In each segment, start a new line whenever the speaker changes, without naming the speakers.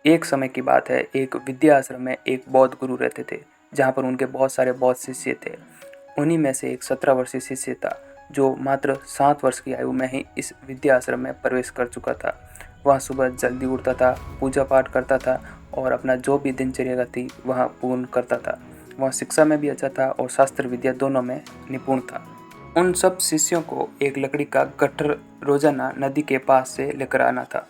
एक समय की बात है, एक विद्या आश्रम में एक बौद्ध गुरु रहते थे, जहाँ पर उनके बहुत सारे बौद्ध शिष्य थे। उन्हीं में से एक 17 वर्षीय शिष्य था, जो मात्र 7 वर्ष की आयु में ही इस विद्या आश्रम में प्रवेश कर चुका था। वह सुबह जल्दी उठता था, पूजा पाठ करता था और अपना जो भी दिनचर्या थी वह पूर्ण करता था। वह शिक्षा में भी अच्छा था और शास्त्र विद्या दोनों में निपुण था। उन सब शिष्यों को एक लकड़ी का गट्ठर रोजाना नदी के पास से लेकर आना था।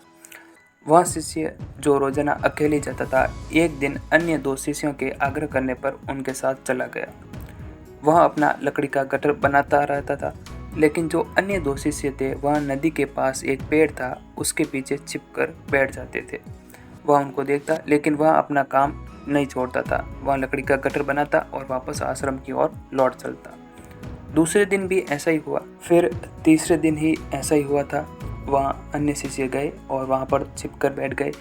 वह शिष्य जो रोजाना अकेले जाता था, एक दिन अन्य 2 शिष्यों के आग्रह करने पर उनके साथ चला गया। वह अपना लकड़ी का गट्ठर बनाता रहता था, लेकिन जो अन्य 2 शिष्य थे वह नदी के पास एक पेड़ था, उसके पीछे छिपकर बैठ जाते थे। वह उनको देखता, लेकिन वह अपना काम नहीं छोड़ता था। वह लकड़ी का गट्ठर बनाता और वापस आश्रम की ओर लौट चलता। दूसरे दिन भी ऐसा ही हुआ, फिर तीसरे दिन ही ऐसा ही हुआ था। वहाँ अन्य शिष्य गए और वहाँ पर छिपकर बैठ गए,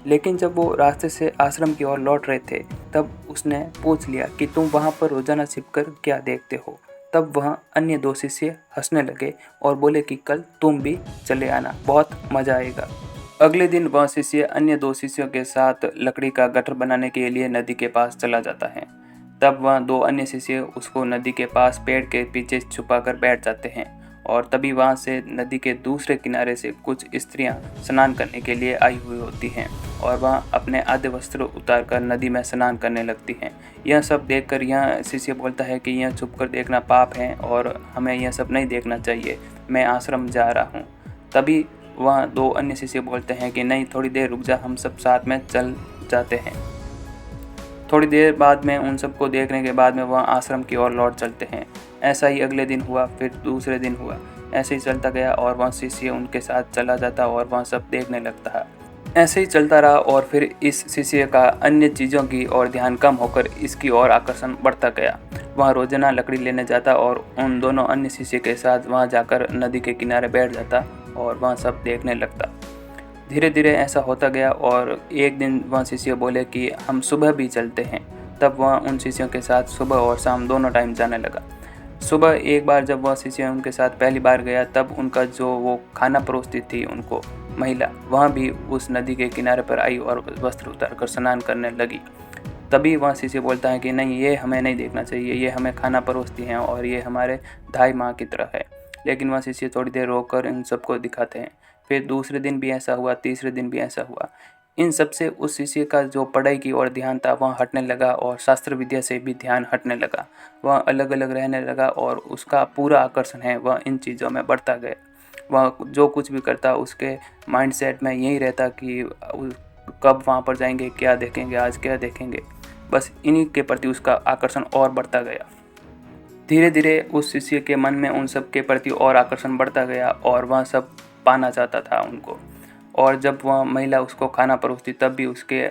लेकिन जब वो रास्ते से आश्रम की ओर लौट रहे थे, तब उसने पूछ लिया कि तुम वहाँ पर रोजाना छिपकर क्या देखते हो। तब वह अन्य 2 शिष्य हंसने लगे और बोले कि कल तुम भी चले आना, बहुत मजा आएगा। अगले दिन वह शिष्य अन्य 2 शिष्यों के साथ लकड़ी का गट्ठर बनाने के लिए नदी के पास चला जाता है। तब वह 2 अन्य शिष्य उसको नदी के पास पेड़ के पीछे छुपाकर बैठ जाते हैं और तभी वहां से नदी के दूसरे किनारे से कुछ स्त्रियां स्नान करने के लिए आई हुई होती हैं और वह अपने आधे वस्त्र उतारकर नदी में स्नान करने लगती हैं। यह सब देखकर यह शिष्य बोलता है कि यह छुपकर देखना पाप है और हमें यह सब नहीं देखना चाहिए, मैं आश्रम जा रहा हूँ। तभी वह 2 अन्य शिष्य बोलते हैं कि नहीं, थोड़ी देर रुक जा, हम सब साथ में चल जाते हैं। थोड़ी देर बाद में उन सबको देखने के बाद में वह आश्रम की ओर लौट चलते हैं। ऐसा ही अगले दिन हुआ, फिर दूसरे दिन हुआ। ऐसे ही चलता गया और वह शिष्य उनके साथ चला जाता और वह सब देखने लगता है। ऐसे ही चलता रहा और फिर इस शिष्य का अन्य चीज़ों की ओर ध्यान कम होकर इसकी ओर आकर्षण बढ़ता गया। वह रोजाना लकड़ी लेने जाता और उन दोनों अन्य शिष्य के साथ वहाँ जाकर नदी के किनारे बैठ जाता और वह सब देखने लगता। धीरे धीरे ऐसा होता गया और एक दिन वह शिष्य बोले कि हम सुबह भी चलते हैं। तब वह उन शिष्यों के साथ सुबह और शाम दोनों टाइम जाने लगा। सुबह एक बार जब वह शिष्य उनके साथ पहली बार गया, तब उनका जो वो खाना परोसती थी उनको महिला, वह भी उस नदी के किनारे पर आई और वस्त्र उतार कर स्नान करने लगी। तभी वह शिष्य बोलता है कि नहीं, ये हमें नहीं देखना चाहिए, ये हमें खाना परोसती हैं और ये हमारे दाई माँ की तरह है। लेकिन वह शिष्य थोड़ी देर रोककर इन सबको दिखाते हैं। फिर दूसरे दिन भी ऐसा हुआ, तीसरे दिन भी ऐसा हुआ। इन सब से उस शिष्य का जो पढ़ाई की ओर ध्यान था वह हटने लगा और शास्त्र विद्या से भी ध्यान हटने लगा। वह अलग अलग रहने लगा और उसका पूरा आकर्षण है वह इन चीज़ों में बढ़ता गया। वह जो कुछ भी करता उसके माइंडसेट में यही रहता कि कब वहाँ पर जाएंगे, क्या देखेंगे, आज क्या देखेंगे। बस इन्हीं के प्रति उसका आकर्षण और बढ़ता गया। धीरे धीरे उस शिष्य के मन में उन सब के प्रति और आकर्षण बढ़ता गया और वह सब पाना चाहता था उनको। और जब वह महिला उसको खाना परोसती तब भी उसके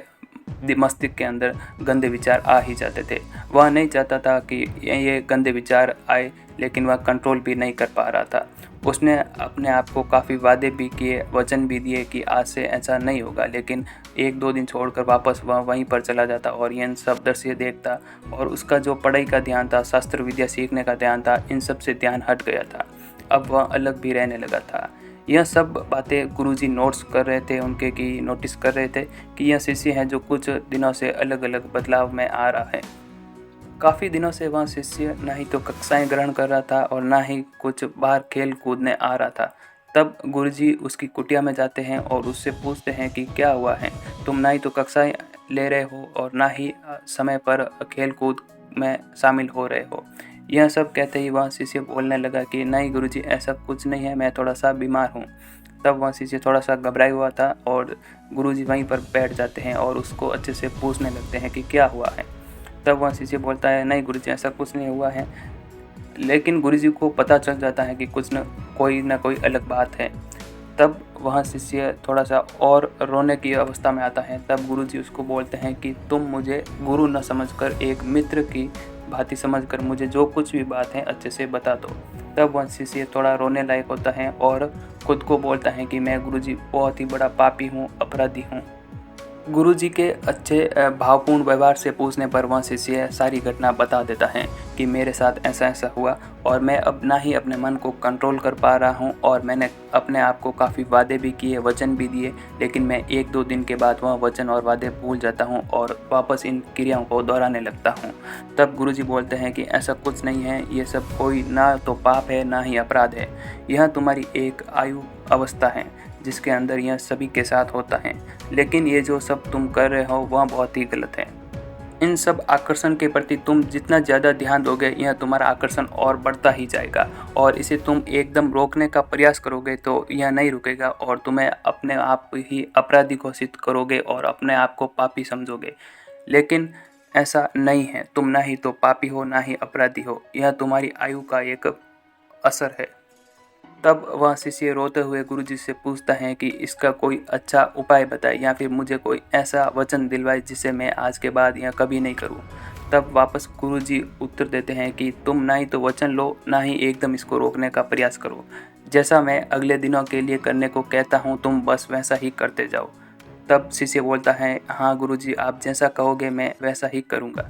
मस्तिष्क के अंदर गंदे विचार आ ही जाते थे। वह नहीं चाहता था कि ये गंदे विचार आए, लेकिन वह कंट्रोल भी नहीं कर पा रहा था। उसने अपने आप को काफ़ी वादे भी किए, वचन भी दिए कि आज से ऐसा नहीं होगा, लेकिन 1-2 दिन छोड़कर वापस वह वहीं पर चला जाता और इन सब दृश्य देखता और उसका जो पढ़ाई का ध्यान था, शास्त्र विद्या सीखने का ध्यान था, इन सब से ध्यान हट गया था। अब वह अलग भी रहने लगा था। यह सब बातें गुरुजी नोट्स कर रहे थे उनके, कि नोटिस कर रहे थे कि यह शिष्य है जो कुछ दिनों से अलग अलग बदलाव में आ रहा है। काफ़ी दिनों से वह शिष्य ना ही तो कक्षाएं ग्रहण कर रहा था और ना ही कुछ बाहर खेल कूदने आ रहा था। तब गुरुजी उसकी कुटिया में जाते हैं और उससे पूछते हैं कि क्या हुआ है, तुम ना ही तो कक्षाएं ले रहे हो और ना ही समय पर खेल कूद में शामिल हो रहे हो। यह सब कहते ही वह शिष्य बोलने लगा कि नहीं गुरुजी, ऐसा कुछ नहीं है, मैं थोड़ा सा बीमार हूँ। तब वह शिष्य थोड़ा सा घबराया हुआ था और गुरुजी वहीं पर बैठ जाते हैं और उसको अच्छे से पूछने लगते हैं कि क्या हुआ है। तब वह शिष्य बोलता है नहीं गुरुजी, ऐसा कुछ नहीं हुआ है। लेकिन गुरुजी को पता चल जाता है कि कुछ न कोई अलग बात है। तब वह शिष्य थोड़ा सा और रोने की अवस्था में आता है। तब गुरुजी उसको बोलते हैं कि तुम मुझे गुरु न समझकर एक मित्र की भांति समझकर मुझे जो कुछ भी बात है अच्छे से बता दो। तब वह शिष्य थोड़ा रोने लायक होता है और खुद को बोलता है कि मैं गुरुजी बहुत ही बड़ा पापी हूँ, अपराधी हूँ। गुरुजी के अच्छे भावपूर्ण व्यवहार से पूछने पर वह शिष्य सारी घटना बता देता है कि मेरे साथ ऐसा ऐसा हुआ और मैं अब ना ही अपने मन को कंट्रोल कर पा रहा हूँ और मैंने अपने आप को काफ़ी वादे भी किए, वचन भी दिए, लेकिन मैं 1-2 दिन के बाद वह वचन और वादे भूल जाता हूँ और वापस इन क्रियाओं को दोहराने लगता हूँ। तब गुरुजी बोलते हैं कि ऐसा कुछ नहीं है, ये सब कोई ना तो पाप है ना ही अपराध है, यह तुम्हारी एक आयु अवस्था है जिसके अंदर यह सभी के साथ होता है, लेकिन ये जो सब तुम कर रहे हो वह बहुत ही गलत है। इन सब आकर्षण के प्रति तुम जितना ज़्यादा ध्यान दोगे यह तुम्हारा आकर्षण और बढ़ता ही जाएगा और इसे तुम एकदम रोकने का प्रयास करोगे तो यह नहीं रुकेगा और तुम्हें अपने आप ही अपराधी घोषित करोगे और अपने आप को पापी समझोगे। लेकिन ऐसा नहीं है, तुम ना ही तो पापी हो ना ही अपराधी हो, यह तुम्हारी आयु का एक असर है। तब वह शिष्य रोते हुए गुरुजी से पूछता है कि इसका कोई अच्छा उपाय बताए या फिर मुझे कोई ऐसा वचन दिलवाए जिसे मैं आज के बाद यह कभी नहीं करूं। तब वापस गुरुजी उत्तर देते हैं कि तुम ना ही तो वचन लो ना ही एकदम इसको रोकने का प्रयास करो, जैसा मैं अगले दिनों के लिए करने को कहता हूँ तुम बस वैसा ही करते जाओ। तब शिष्य बोलता है, हाँ गुरुजी, आप जैसा कहोगे मैं वैसा ही करूँगा।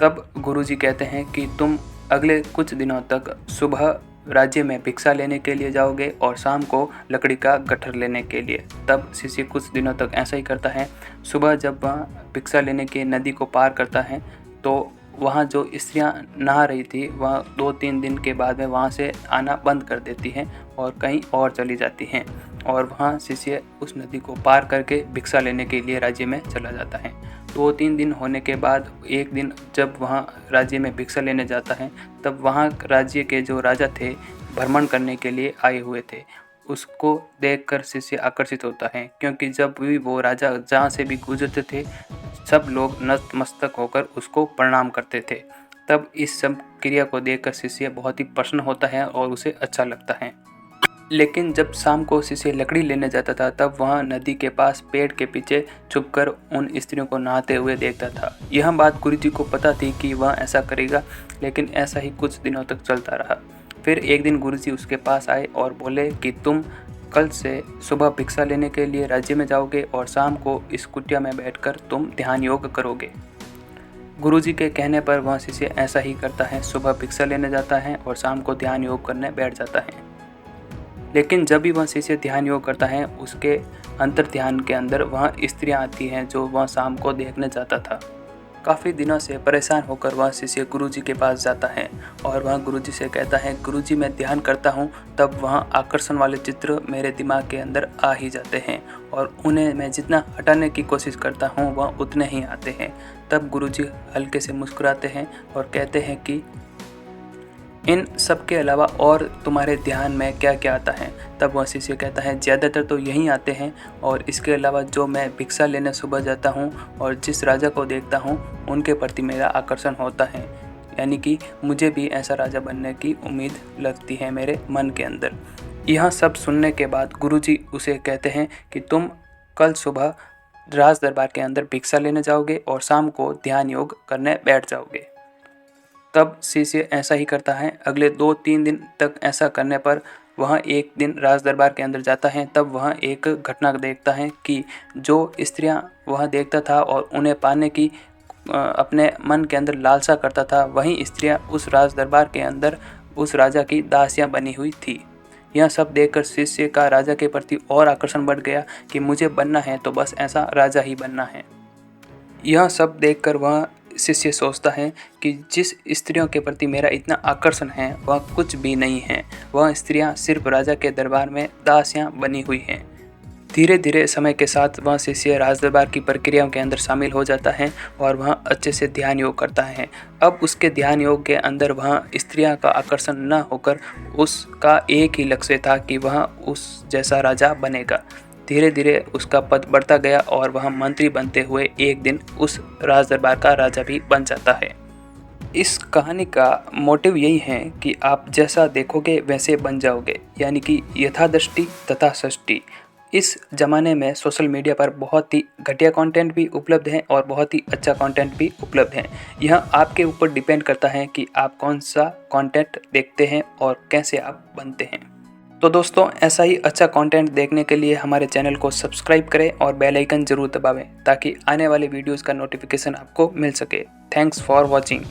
तब गुरुजी कहते हैं कि तुम अगले कुछ दिनों तक सुबह राज्य में भिक्षा लेने के लिए जाओगे और शाम को लकड़ी का गट्ठर लेने के लिए। तब शिष्य कुछ दिनों तक ऐसा ही करता है। सुबह जब वह भिक्षा लेने के नदी को पार करता है तो वहाँ जो स्त्रियाँ नहा रही थी वह 2-3 दिन के बाद में वहाँ से आना बंद कर देती हैं और कहीं और चली जाती हैं और वहाँ शिष्य उस नदी को पार करके भिक्षा लेने के लिए राज्य में चला जाता है। 2-3 दिन होने के बाद एक दिन जब वहाँ राज्य में भिक्षा लेने जाता है तब वहाँ राज्य के जो राजा थे भ्रमण करने के लिए आए हुए थे, उसको देखकर शिष्य आकर्षित होता है क्योंकि जब भी वो राजा जहाँ से भी गुजरते थे सब लोग नतमस्तक होकर उसको प्रणाम करते थे। तब इस सब क्रिया को देखकर शिष्य बहुत ही प्रसन्न होता है और उसे अच्छा लगता है। लेकिन जब शाम को शिष्य लकड़ी लेने जाता था तब वह नदी के पास पेड़ के पीछे छुपकर उन स्त्रियों को नहाते हुए देखता था। यह बात गुरुजी को पता थी कि वह ऐसा करेगा, लेकिन ऐसा ही कुछ दिनों तक चलता रहा। फिर एक दिन गुरुजी उसके पास आए और बोले कि तुम कल से सुबह भिक्षा लेने के लिए राज्य में जाओगे और शाम को इस कुटिया में बैठकर तुम ध्यान योग करोगे। गुरुजी के कहने पर वह शिष्य ऐसा ही करता है, सुबह भिक्षा लेने जाता है और शाम को ध्यान योग करने बैठ जाता है। लेकिन जब भी वह शिष्य ध्यान योग करता है उसके अंतर ध्यान के अंदर वह स्त्रियाँ आती हैं जो वह शाम को देखने जाता था। काफ़ी दिनों से परेशान होकर वह शिष्य गुरुजी के पास जाता है और वह गुरुजी से कहता है, गुरुजी मैं ध्यान करता हूँ तब वह आकर्षण वाले चित्र मेरे दिमाग के अंदर आ ही जाते हैं और उन्हें मैं जितना हटाने की कोशिश करता हूँ वह उतने ही आते हैं। तब गुरुजी हल्के से मुस्कुराते हैं और कहते हैं कि इन सब के अलावा और तुम्हारे ध्यान में क्या क्या आता है। तब वह शिष्य कहता है, ज़्यादातर तो यही आते हैं और इसके अलावा जो मैं भिक्षा लेने सुबह जाता हूँ और जिस राजा को देखता हूँ उनके प्रति मेरा आकर्षण होता है, यानी कि मुझे भी ऐसा राजा बनने की उम्मीद लगती है मेरे मन के अंदर। यह सब सुनने के बाद गुरुजी उसे कहते हैं कि तुम कल सुबह राज दरबार के अंदर भिक्षा लेने जाओगे और शाम को ध्यान योग करने बैठ जाओगे। तब शिष्य ऐसा ही करता है। अगले 2-3 दिन तक ऐसा करने पर वह एक दिन राज दरबार के अंदर जाता है। तब वह एक घटना देखता है कि जो स्त्रियां वह देखता था और उन्हें पाने की अपने मन के अंदर लालसा करता था, वही स्त्रियां उस राज दरबार के अंदर उस राजा की दासियां बनी हुई थी। यह सब देखकर शिष्य का राजा के प्रति और आकर्षण बढ़ गया कि मुझे बनना है तो बस ऐसा राजा ही बनना है। यह सब देखकर वह शिष्य सोचता है कि जिस स्त्रियों के प्रति मेरा इतना आकर्षण है वह कुछ भी नहीं है, वह स्त्रियां सिर्फ राजा के दरबार में दासियां बनी हुई हैं। धीरे धीरे समय के साथ वह शिष्य राज दरबार की प्रक्रियाओं के अंदर शामिल हो जाता है और वह अच्छे से ध्यान योग करता है। अब उसके ध्यान योग के अंदर वह स्त्रियां का आकर्षण न होकर उसका एक ही लक्ष्य था कि वह उस जैसा राजा बनेगा। धीरे धीरे उसका पद बढ़ता गया और वह मंत्री बनते हुए एक दिन उस राज दरबार का राजा भी बन जाता है। इस कहानी का मोटिव यही है कि आप जैसा देखोगे वैसे बन जाओगे, यानी कि यथादृष्टि तथा सृष्टि। इस ज़माने में सोशल मीडिया पर बहुत ही घटिया कंटेंट भी उपलब्ध है और बहुत ही अच्छा कंटेंट भी उपलब्ध है। यह आपके ऊपर डिपेंड करता है कि आप कौन सा कंटेंट देखते हैं और कैसे आप बनते हैं। तो दोस्तों ऐसा ही अच्छा कंटेंट देखने के लिए हमारे चैनल को सब्सक्राइब करें और बेल आइकन जरूर दबावें ताकि आने वाले वीडियोस का नोटिफिकेशन आपको मिल सके। Thanks for watching.